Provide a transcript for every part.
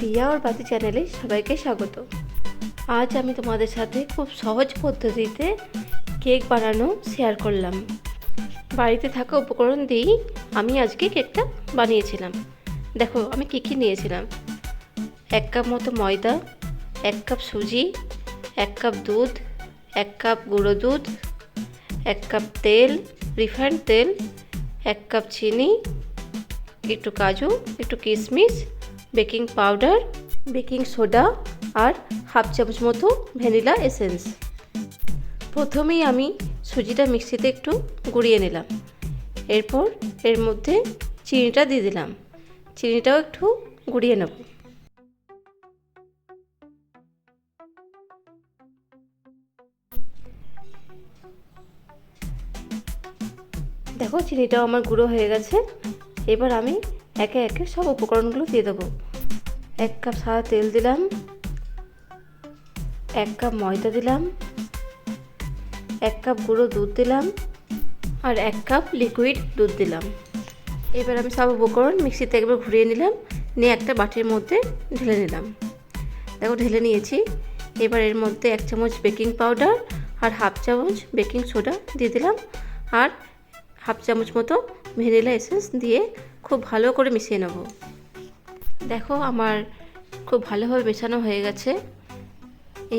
দিয়া और बाती চ্যানেলে সবাইকে স্বাগত। আজ আমি তোমাদের সাথে খুব সহজ পদ্ধতিতে কেক বানানো শেয়ার করলাম। বাড়িতে থাকা উপকরণ দিয়েই আমি আজকে কেকটা বানিয়েছিলাম। দেখো আমি কী নিয়েছিলাম। 1 কাপ মতো ময়দা, 1 কাপ সুজি, 1 কাপ দুধ, 1 কাপ গুঁড়ো দুধ, 1 কাপ তেল, রিফাইন্ড তেল, 1 কাপ চিনি, একটু কাজু, একটু কিশমিশ, বেকিং পাউডার, বেকিং সোডা আর হাফ চামচ মতো ভ্যানিলা এসেন্স। প্রথমেই আমি সুজিটা মিক্সিতে একটু গুঁড়িয়ে নিলাম। এরপর এর মধ্যে চিনিটা দিয়ে দিলাম। চিনিটাও একটু গুঁড়িয়ে নেব। দেখো চিনিটাও আমার গুঁড়ো হয়ে গেছে। এবার আমি একে একে সব উপকরণগুলো দিয়ে দেবো। 1 কাপ সাদা তেল দিলাম, 1 কাপ ময়দা দিলাম, 1 কাপ গুঁড়ো দুধ দিলাম আর 1 কাপ লিকুইড দুধ দিলাম। এবার আমি সব উপকরণ মিক্সিতে একবার ঘুরিয়ে নিলাম, নিয়ে একটা বাটির মধ্যে ঢেলে নিলাম। দেখো ঢেলে নিয়েছি। এবার এর মধ্যে 1 চামচ বেকিং পাউডার আর হাফ চামচ বেকিং সোডা দিয়ে দিলাম আর হাফ চামচ মতো ভ্যানিলা এসেন্স দিয়ে খুব ভালো করে মিশিয়ে নেব। দেখো আমার খুব ভালোভাবে মেশানো হয়ে গেছে।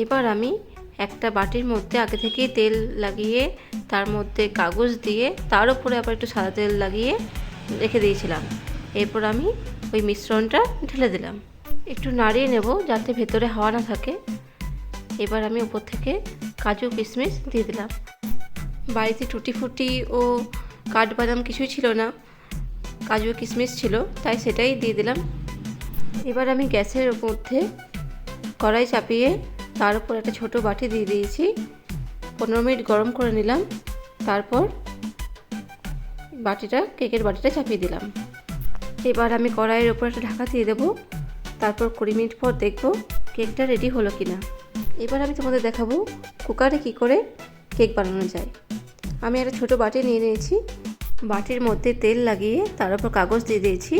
এবার আমি একটা বাটির মধ্যে আগে থেকেই তেল লাগিয়ে তার মধ্যে কাগজ দিয়ে তার উপরে আবার একটু সাদা তেল লাগিয়ে রেখে দিয়েছিলাম। এরপর আমি ওই মিশ্রণটা ঢেলে দিলাম। একটু নাড়িয়ে নেব যাতে ভেতরে হাওয়া না থাকে। এবার আমি উপর থেকে কাজু কিশমিশ দিয়ে দিলাম। বাড়িতে টুটি ফুটি ও কাঠবাদাম কিছুই ছিল না, কাজু কিশমিশ ছিল, তাই সেটাই দিয়ে দিলাম। এবার আমি গ্যাসের মধ্যে কড়াই চাপিয়ে তার উপর একটা ছোট বাটি দিয়ে দিয়েছি। 15 মিনিট গরম করে নিলাম। তারপর কেকের বাটিটা চাপিয়ে দিলাম। এবার আমি কড়াইয়ের ওপর একটা ঢাকা দিয়ে দেবো। তারপর 20 মিনিট পর দেখব কেকটা রেডি হলো কিনা। এবার আমি তোমাদের দেখাবো কুকারে কি করে কেক বানানো যায়। আমি একটা ছোট বাটি নিয়ে নিয়েছি। বাটির মধ্যে তেল লাগিয়ে তার উপর কাগজ দিয়ে দিয়েছি।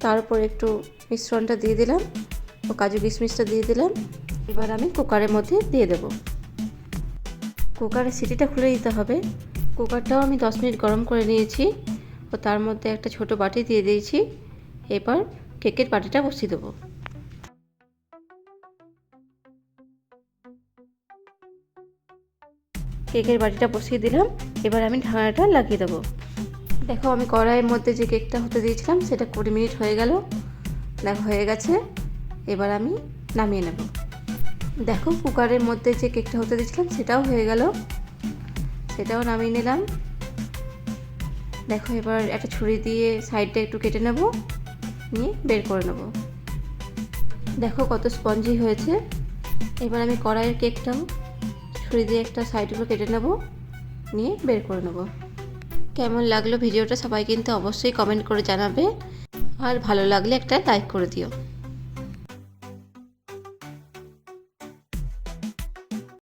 তার উপর একটু মিশ্রণটা দিয়ে দিলাম ও কাজু কিশমিশটা দিয়ে দিলাম। এবার আমি কুকারের মধ্যে দিয়ে দেব। কুকারের সিটিটা খুলে দিতে হবে। কুকারটাও আমি 10 মিনিট গরম করে নিয়েছি ও তার মধ্যে একটা ছোট বাটি দিয়ে দিয়েছি। এবার কেকের বাটিটা বসিয়ে দেবো। কেকের বাটিটা বসিয়ে দিলাম। এবার আমি ঢাকনাটা লাগিয়ে দেবো। দেখো আমি কড়াইয়ের মধ্যে যে কেকটা হতে দিয়েছিলাম সেটা 20 মিনিট হয়ে গেল। দেখো হয়ে গেছে। এবার আমি নামিয়ে নেব। দেখো কুকারের মধ্যে যে কেকটা হতে দিয়েছিলাম সেটাও হয়ে গেল, সেটাও নামিয়ে নিলাম। দেখো এবার একটা ছুরি দিয়ে সাইডটা একটু কেটে নেব, নিয়ে বের করে নেব। দেখো কত স্পঞ্জি হয়েছে। এবার আমি কড়াইয়ের কেকটাও ছুরি দিয়ে একটা সাইডগুলো কেটে নেব, নিয়ে বের করে নেব। কেমন লাগলো ভিডিওটা সবাই কিন্তু অবশ্যই কমেন্ট করে জানাবে আর ভালো লাগলে একটা লাইক করে দিও।